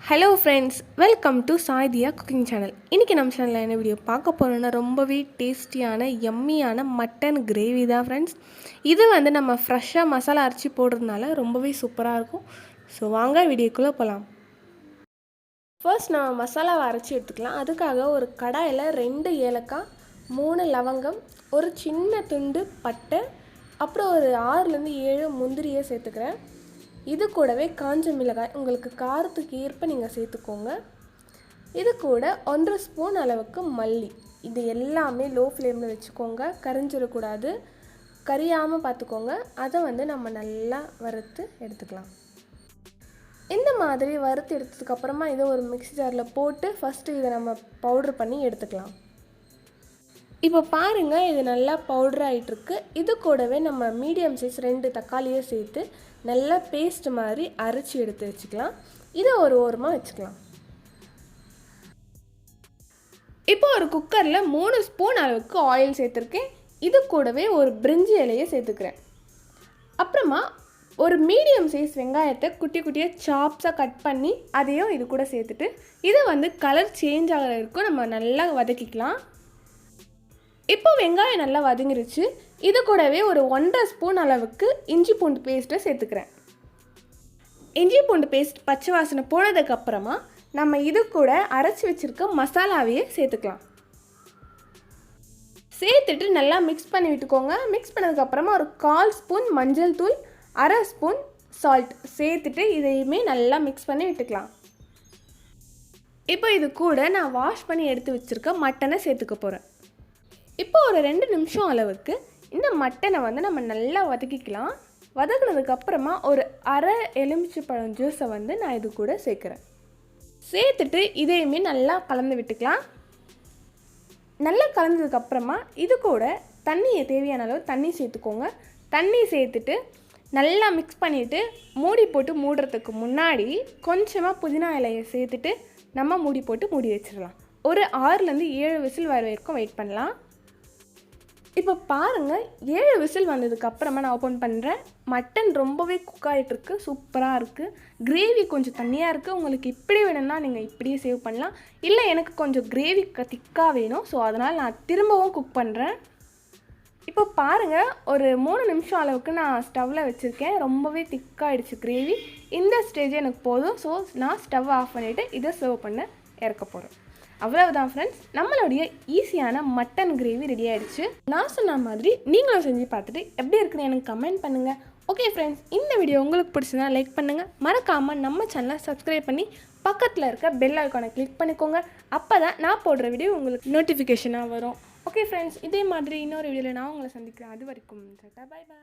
Hello friends, welcome to சாய்தியா cooking channel. இன்றைக்கி நம்ம சேனலில் என்ன வீடியோ பார்க்க போகிறோன்னா ரொம்பவே டேஸ்டியான எம்மியான மட்டன் கிரேவி தான் ஃப்ரெண்ட்ஸ். இது நம்ம ஃப்ரெஷ்ஷாக மசாலா அரைச்சி போடுறதுனால ரொம்பவே சூப்பராக இருக்கும். ஸோ வாங்க வீடியோக்குள்ளே போகலாம். ஃபர்ஸ்ட் நம்ம மசாலாவை அரைச்சி எடுத்துக்கலாம். அதுக்காக ஒரு கடாயில் 2 ஏலக்காய், 3 லவங்கம், ஒரு சின்ன துண்டு பட்டை, அப்புறம் ஒரு 6லேருந்து 7 முந்திரியை சேர்த்துக்கிறேன். இது கூடவே காஞ்ச மிளகாய் உங்களுக்கு காரத்துக்கு ஏற்ப நீங்கள் சேர்த்துக்கோங்க. இது கூட 1 ஸ்பூன் அளவுக்கு மல்லி. இது எல்லாமே லோ ஃப்ளேமில் வச்சுக்கோங்க, கரிஞ்சிடக்கூடாது, கரியாமல் பார்த்துக்கோங்க. அதை நம்ம நல்லா வறுத்து எடுத்துக்கலாம். இந்த மாதிரி வறுத்து எடுத்ததுக்கப்புறமா இதை ஒரு மிக்ஸி ஜாரில் போட்டு ஃபஸ்ட்டு இதை நம்ம பவுட்ரு பண்ணி எடுத்துக்கலாம். இப்போ பாருங்கள், இது நல்லா பவுடர் ஆகிட்டுருக்கு. இது கூடவே நம்ம மீடியம் சைஸ் 2 தக்காளியை சேர்த்து நல்லா பேஸ்ட் மாதிரி அரைச்சி எடுத்து வச்சுக்கலாம். இதை ஒரு ஓரமாக வச்சுக்கலாம். இப்போ ஒரு குக்கரில் 3 ஸ்பூன் அளவுக்கு ஆயில் சேர்த்துருக்கேன். இது கூடவே ஒரு பிரிஞ்சி இலையை சேர்த்துக்கிறேன். அப்புறமா ஒரு மீடியம் சைஸ் வெங்காயத்தை குட்டி குட்டியாக சாப்ஸாக கட் பண்ணி அதையும் இது கூட சேர்த்துட்டு இதை கலர் சேஞ்ச் ஆகிற வரைக்கும் நம்ம நல்லா வதக்கிக்கலாம். இப்போ வெங்காயம் நல்லா வதங்கிருச்சு. இது கூடவே ஒரு 1.5 ஸ்பூன் அளவுக்கு இஞ்சி பூண்டு பேஸ்ட்டை சேர்த்துக்கிறேன். இஞ்சி பூண்டு பேஸ்ட் பச்சை வாசனை போனதுக்கப்புறமா நம்ம இது கூட அரைச்சி வச்சுருக்க மசாலாவையே சேர்த்துக்கலாம். சேர்த்துட்டு நல்லா மிக்ஸ் பண்ணி விட்டுக்கோங்க. மிக்ஸ் பண்ணதுக்கப்புறமா ஒரு 1/4 ஸ்பூன் மஞ்சள் தூள், 1/2 ஸ்பூன் சால்ட் சேர்த்துட்டு இதையுமே நல்லா மிக்ஸ் பண்ணி விட்டுக்கலாம். இப்போ இது கூட நான் வாஷ் பண்ணி எடுத்து வச்சுருக்க மட்டனை சேர்த்துக்க போகிறேன். இப்போ ஒரு 2 நிமிஷம் அளவுக்கு இந்த மட்டனை நம்ம நல்லா வதக்கிக்கலாம். வதக்கினதுக்கப்புறமா ஒரு 1/2 எலுமிச்சைப்பழம் ஜூஸை நான் இது கூட சேர்க்குறேன். சேர்த்துட்டு இதையுமே நல்லா கலந்து விட்டுக்கலாம். நல்லா கலந்ததுக்கப்புறமா இது கூட தண்ணியை தேவையான அளவு தண்ணி சேர்த்துக்கோங்க. தண்ணி சேர்த்துட்டு நல்லா மிக்ஸ் பண்ணிவிட்டு மூடி போட்டு மூடுறதுக்கு முன்னாடி கொஞ்சமாக புதினா இலையை சேர்த்துட்டு நம்ம மூடி போட்டு மூடி வச்சிடலாம். ஒரு 6லேருந்து 7 விசில் வர வரைக்கும் வெயிட் பண்ணலாம். இப்போ பாருங்கள், 7 விசில் வந்ததுக்கப்புறமா நான் ஓப்பன் பண்ணுறேன். மட்டன் ரொம்பவே குக் ஆகிட்டுருக்கு, சூப்பராக இருக்குது. கிரேவி கொஞ்சம் தண்ணியாக இருக்குது. உங்களுக்கு இப்படி வேணும்னா நீங்கள் இப்படியே சேவ் பண்ணலாம். இல்லை எனக்கு கொஞ்சம் கிரேவி திக்காக வேணும், ஸோ அதனால் நான் திரும்பவும் குக் பண்ணுறேன். இப்போ பாருங்கள், ஒரு 3 நிமிஷம் அளவுக்கு நான் ஸ்டவ்வில் வச்சுருக்கேன். ரொம்பவே திக்காகிடுச்சு கிரேவி. இந்த ஸ்டேஜ் எனக்கு போதும். ஸோ நான் ஸ்டவ் ஆஃப் பண்ணிவிட்டு இதை சர்வ் பண்ண இறக்க போகிறேன். அவ்வளவுதான் ஃப்ரெண்ட்ஸ், நம்மளுடைய ஈஸியான மட்டன் கிரேவி ரெடி ஆகிடுச்சு. நான் சொன்ன மாதிரி நீங்களும் செஞ்சு பார்த்துட்டு எப்படி இருக்குன்னு எனக்கு கமெண்ட் பண்ணுங்கள். ஓகே ஃப்ரெண்ட்ஸ், இந்த வீடியோ உங்களுக்கு பிடிச்சதுனா லைக் பண்ணுங்கள். மறக்காமல் நம்ம சேனலை சப்ஸ்கிரைப் பண்ணி பக்கத்தில் இருக்க பெல் ஐக்கானை கிளிக் பண்ணிக்கோங்க. அப்போ தான் நான் போடுற வீடியோ உங்களுக்கு நோட்டிஃபிகேஷனாக வரும். ஓகே ஃப்ரெண்ட்ஸ், இதே மாதிரி இன்னொரு வீடியோவில் நான் உங்களை சந்திக்கிறேன். அது வரைக்கும் டாடா, பை பாய்.